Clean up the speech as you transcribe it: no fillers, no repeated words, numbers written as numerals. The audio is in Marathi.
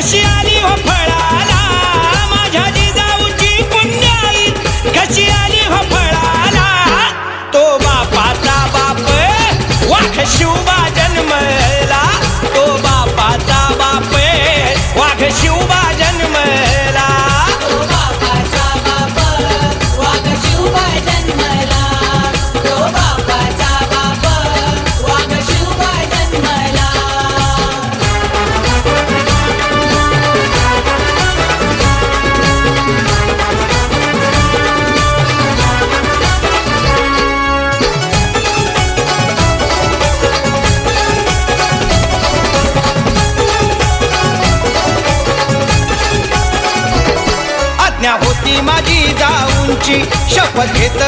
कशी आली हो फळाला माझ्या जिजाऊची पुण्याई, कशी आली हो फळाला तो बापाचा बाप वाघ शिवबा जन्मला, तो बापाचा बाप वाघ शिवबा जन्मला, तो बापाचा बाप वाघ शिवबा जन्मला, तो बापाचा बाप वाघ शिवबा जन्मला. आज्ञा होती माझी जाऊनची, शपथ घेत